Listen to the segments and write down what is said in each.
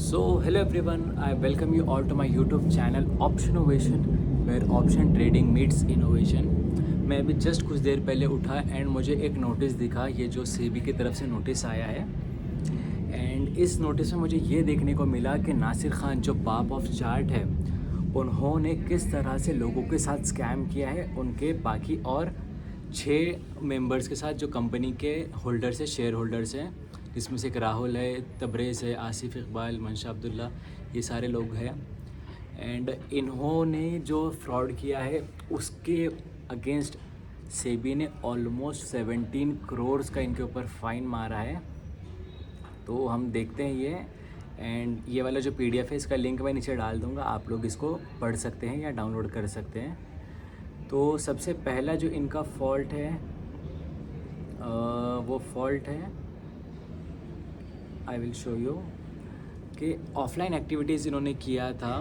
Hello everyone, I welcome you all to my YouTube channel Optionovation, where option trading meets innovation. मैं अभी just कुछ देर पहले उठा and मुझे एक नोटिस दिखा, ये जो सेबी की तरफ से नोटिस आया है। एंड इस नोटिस में मुझे ये देखने को मिला कि नासिर खान जो बाप ऑफ चार्ट है, उन्होंने किस तरह से लोगों के साथ स्कैम किया है, उनके बाकी और 6 मेंबर्स के साथ जो कंपनी के होल्डर्स हैं, शेयर होल्डर्स हैं, जिसमें से एक राहुल है, तबरेज़ है, आसिफ इकबाल, मंशा अब्दुल्ला, ये सारे लोग हैं। एंड इन्होंने जो फ्रॉड किया है उसके अगेंस्ट सेबी ने ऑलमोस्ट 17 करोड़ का इनके ऊपर फ़ाइन मारा है। तो हम देखते हैं ये। एंड ये वाला जो PDF है, इसका लिंक मैं नीचे डाल दूँगा, आप लोग इसको पढ़ सकते हैं या डाउनलोड कर सकते हैं। तो सबसे पहला जो इनका फॉल्ट है वो फॉल्ट है, आई विल शो यू, कि ऑफलाइन एक्टिविटीज़ इन्होंने किया था।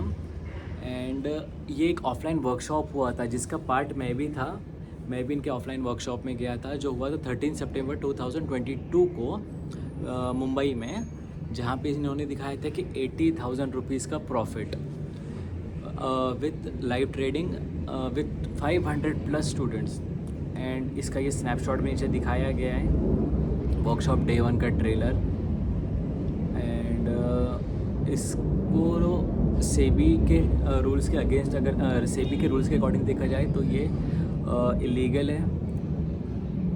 एंड ये एक ऑफलाइन वर्कशॉप हुआ था जिसका पार्ट मैं भी था। मैं भी इनके ऑफलाइन वर्कशॉप में गया था, जो हुआ था 13 सितंबर 2022 को मुंबई में, जहाँ पे इन्होंने दिखाया था कि 80,000 रुपीज़ का profit with live trading with 500+ students. And इसका ये स्नैपशॉट में नीचे दिखाया गया है, वर्कशॉप डे 1 का ट्रेलर। एंड इसको सेबी के रूल्स के अगेंस्ट, अगर सेबी के रूल्स के अकॉर्डिंग देखा जाए तो ये इलीगल है,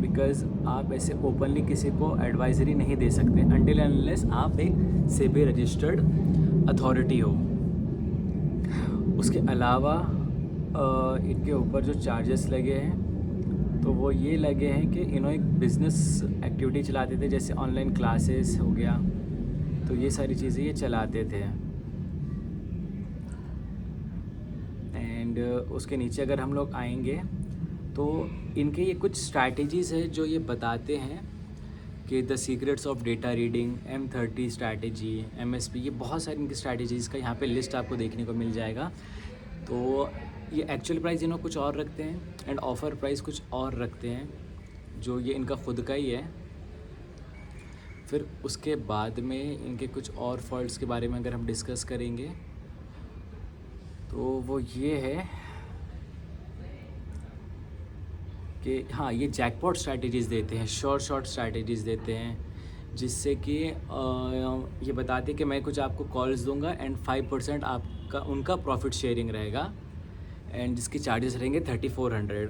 बिकॉज़ आप ऐसे ओपनली किसी को एडवाइजरी नहीं दे सकते अनटिल एंड अनलेस आप एक सेबी रजिस्टर्ड अथॉरिटी हो। उसके अलावा इनके ऊपर जो चार्जेस लगे हैं तो वो ये लगे हैं कि इन्होंने एक बिज़नेस एक्टिविटी चलाते थे, जैसे ऑनलाइन क्लासेस हो गया, तो ये सारी चीज़ें ये चलाते थे। एंड उसके नीचे अगर हम लोग आएंगे तो इनके ये कुछ स्ट्रैटेजीज़ है जो ये बताते हैं कि the secrets of data reading, M30 strategy, MSP, ये बहुत सारी इनकी स्ट्रैटेजीज़ का यहाँ पे लिस्ट आपको देखने को मिल जाएगा। तो ये एक्चुअल प्राइस इन्होंने कुछ और रखते हैं एंड ऑफ़र प्राइस कुछ और रखते हैं, जो ये इनका खुद का ही है। फिर उसके बाद में इनके कुछ और फॉल्ट्स के बारे में अगर हम डिस्कस करेंगे तो वो ये है कि हाँ, ये जैकपॉट स्ट्रैटेजीज़ देते हैं, शॉर्ट स्ट्रैटेजीज़ देते हैं, जिससे कि ये बताते हैं कि मैं कुछ आपको कॉल्स दूंगा एंड 5% आपका उनका प्रॉफिट शेयरिंग रहेगा, एंड जिसके चार्जेस रहेंगे 3400,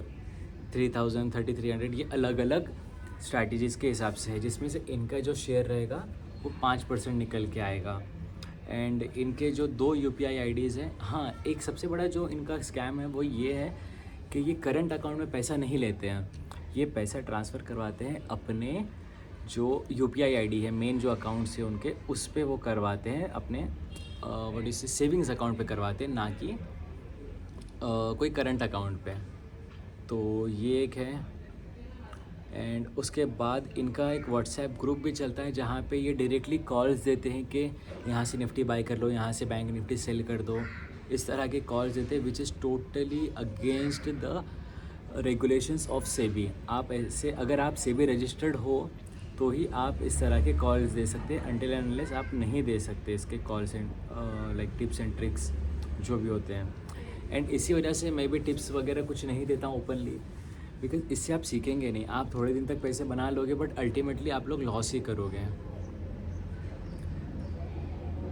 3000, 3300, ये अलग अलग स्ट्रैटेजीज़ के हिसाब से है, जिसमें से इनका जो शेयर रहेगा वो 5% निकल के आएगा। एंड इनके जो 2 UPI IDs हैं, हाँ, एक सबसे बड़ा जो इनका स्कैम है वो ये है कि ये करंट अकाउंट में पैसा नहीं लेते हैं, ये पैसा ट्रांसफ़र करवाते हैं अपने जो UPI ID है, मेन जो अकाउंट्स है उनके, उस पे वो करवाते हैं, अपने व्हाट इज सेविंग्स अकाउंट पे करवाते हैं, ना कि कोई करंट अकाउंट पे। तो ये एक है। एंड उसके बाद इनका एक व्हाट्सएप ग्रुप भी चलता है, जहाँ पे ये डायरेक्टली कॉल्स देते हैं कि यहाँ से निफ्टी बाई कर लो, यहाँ से बैंक निफ्टी सेल कर दो, इस तरह के कॉल्स देते हैं, which is totally against the regulations of SEBI. आप ऐसे, अगर आप सेबी रजिस्टर्ड हो तो ही आप इस तरह के कॉल्स दे सकते हैं, अनटिल एंड अनलेस आप नहीं दे सकते इसके calls and like tips and tricks जो भी होते हैं। एंड इसी वजह से मैं भी टिप्स वगैरह कुछ नहीं देता हूँ ओपनली, बिकॉज इससे आप सीखेंगे नहीं, आप थोड़े दिन तक पैसे बना लोगे बट अल्टीमेटली आप लोग लॉस ही करोगे।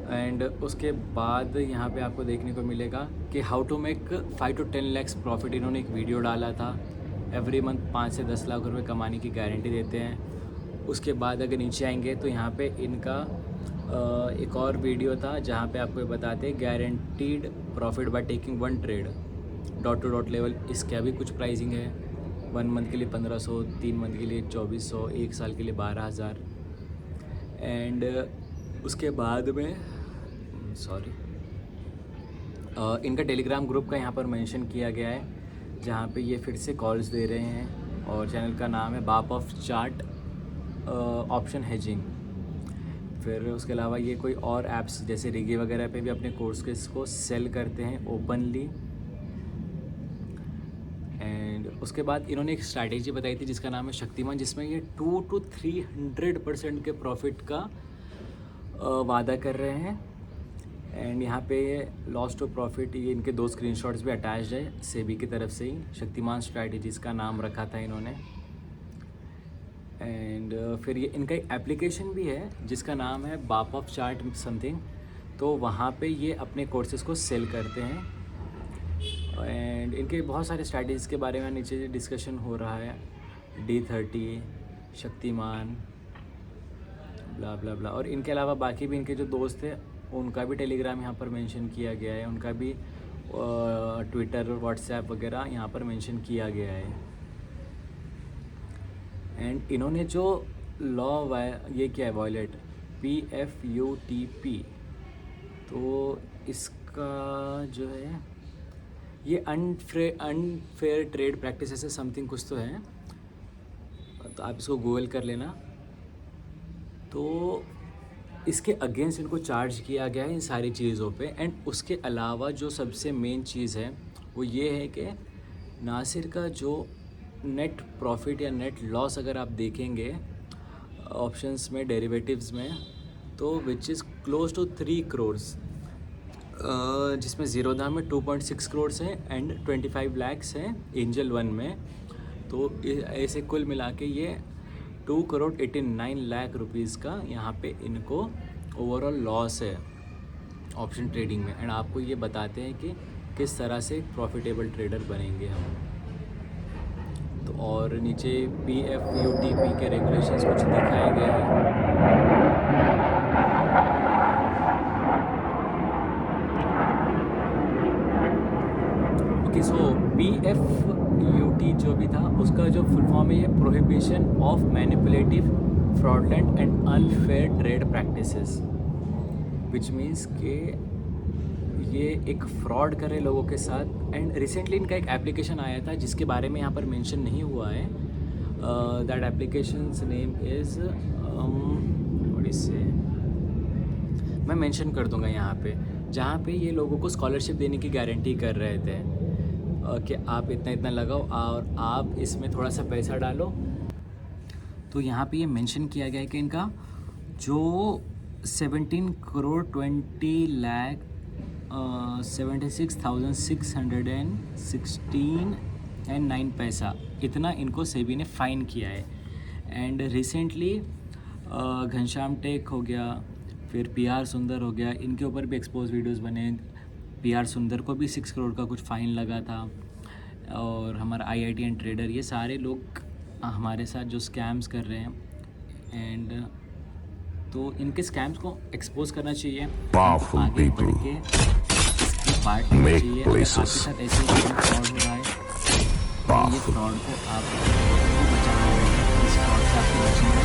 एंड उसके बाद यहाँ पे आपको देखने को मिलेगा कि how to make 5 to 10 lakhs profit. इन्होंने एक वीडियो डाला था, एवरी मंथ 5 से 10 लाख रुपए कमाने की गारंटी देते हैं। उसके बाद अगर नीचे आएंगे तो यहाँ पे इनका एक और वीडियो था, जहाँ पे आपको ये बताते हैं guaranteed profit by taking 1 trade, dot to dot level. इसका भी कुछ प्राइसिंग है, 1 मंथ के लिए 1500, 3 मंथ के लिए 2400, 1 साल के लिए 12,000। एंड उसके बाद में इनका टेलीग्राम ग्रुप का यहाँ पर मेंशन किया गया है, जहाँ पे ये फिर से कॉल्स दे रहे हैं, और चैनल का नाम है बाप ऑफ चार्ट ऑप्शन हेजिंग। फिर उसके अलावा ये कोई और ऐप्स जैसे रिगी वगैरह पे भी अपने कोर्स के इसको सेल करते हैं ओपनली। एंड उसके बाद इन्होंने एक स्ट्रैटेजी बताई थी जिसका नाम है शक्तिमान, जिसमें ये 2 to 300% के प्रॉफिट का वादा कर रहे हैं एंड यहाँ पे लॉस टू प्रॉफिट, ये इनके 2 स्क्रीनशॉट्स भी अटैच्ड है सेबी की तरफ से ही। शक्तिमान स्ट्रैटेजीज़ का नाम रखा था इन्होंने। एंड फिर ये इनका एक एप्लीकेशन भी है जिसका नाम है बाप ऑफ चार्ट समथिंग, तो वहाँ पे ये अपने कोर्सेज़ को सेल करते हैं। एंड इनके बहुत सारे स्ट्रैटेजीज़ के बारे में नीचे डिस्कशन हो रहा है, D30, शक्तिमान, ब्ला ब्ला ब्ला। और इनके अलावा बाकी भी इनके जो दोस्त थे उनका भी टेलीग्राम यहाँ पर मेंशन किया गया है, उनका भी ट्विटर, व्हाट्सएप वगैरह यहाँ पर मेंशन किया गया है। एंड इन्होंने जो लॉ ये क्या है, वॉयलेट PFUTP, तो इसका जो है ये अनफेयर ट्रेड प्रैक्टिस ऐसे समथिंग कुछ तो है, तो आप इसको गूगल कर लेना। तो इसके अगेंस्ट इनको चार्ज किया गया है इन सारी चीज़ों पे। एंड उसके अलावा जो सबसे मेन चीज़ है वो ये है कि नासिर का जो नेट प्रॉफिट या नेट लॉस अगर आप देखेंगे ऑप्शंस में, डेरिवेटिव्स में, तो which is close to 3 crore, जिसमें ज़ीरोधा में 2.6 करोड़ हैं एंड 25 लाख्स हैं एंजल 1 में। तो ऐसे कुल मिला के ये 2.89 करोड़ रुपीज़ का यहाँ पे इनको ओवरऑल लॉस है ऑप्शन ट्रेडिंग में। एंड आपको ये बताते हैं कि किस तरह से प्रॉफिटेबल ट्रेडर बनेंगे हम। तो और नीचे PFUTP के रेगुलेशंस कुछ दिखाए गए हैं। ओके, सो PFUT जो भी था उसका जो फुल फॉर्म है, prohibition of manipulative, fraudulent and unfair trade practices, which means के ये एक फ्रॉड करे लोगों के साथ। एंड रिसेंटली इनका एक एप्लीकेशन आया था जिसके बारे में यहाँ पर मेंशन नहीं हुआ है। दैट एप्लीकेशंस नेम इज़ मैं मेंशन कर दूंगा यहाँ पे, जहाँ पे ये लोगों को स्कॉलरशिप देने की गारंटी कर रहे थे कि आप इतना इतना लगाओ और आप इसमें थोड़ा सा पैसा डालो। तो यहाँ पे ये मेंशन किया गया है कि इनका जो 17 करोड़ 20 लाख 76,616 एंड 9 पैसा इतना इनको सेबी ने फ़ाइन किया है। एंड रिसेंटली घनश्याम टेक हो गया, फिर PR सुंदर हो गया, इनके ऊपर भी एक्सपोज वीडियोस बने। PR सुंदर को भी 6 करोड़ का कुछ फ़ाइन लगा था। और हमारा IITN ट्रेडर, ये सारे लोग हमारे साथ जो स्कैम्स कर रहे हैं, एंड तो इनके स्कैम्स को एक्सपोज करना चाहिए, आगे बढ़ के इसकी पार्ट लेना चाहिए। अगर आपके साथ ऐसे ही फ्रॉड हो रहा है तो ये फ्रॉड को आपको बचाना है, इस फ्रॉड से आपको बचना है।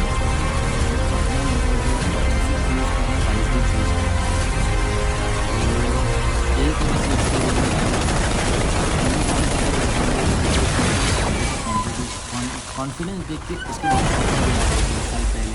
कॉन्फिडेंस देख के इसके बाद 1 साल पहले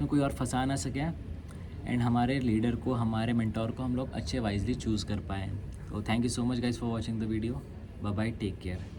कोई और फंसा ना सके एंड हमारे लीडर को, हमारे मेंटोर को हम लोग अच्छे वाइजली चूज़ कर पाएँ। तो thank you so much guys for watching the video. Bye bye, take care.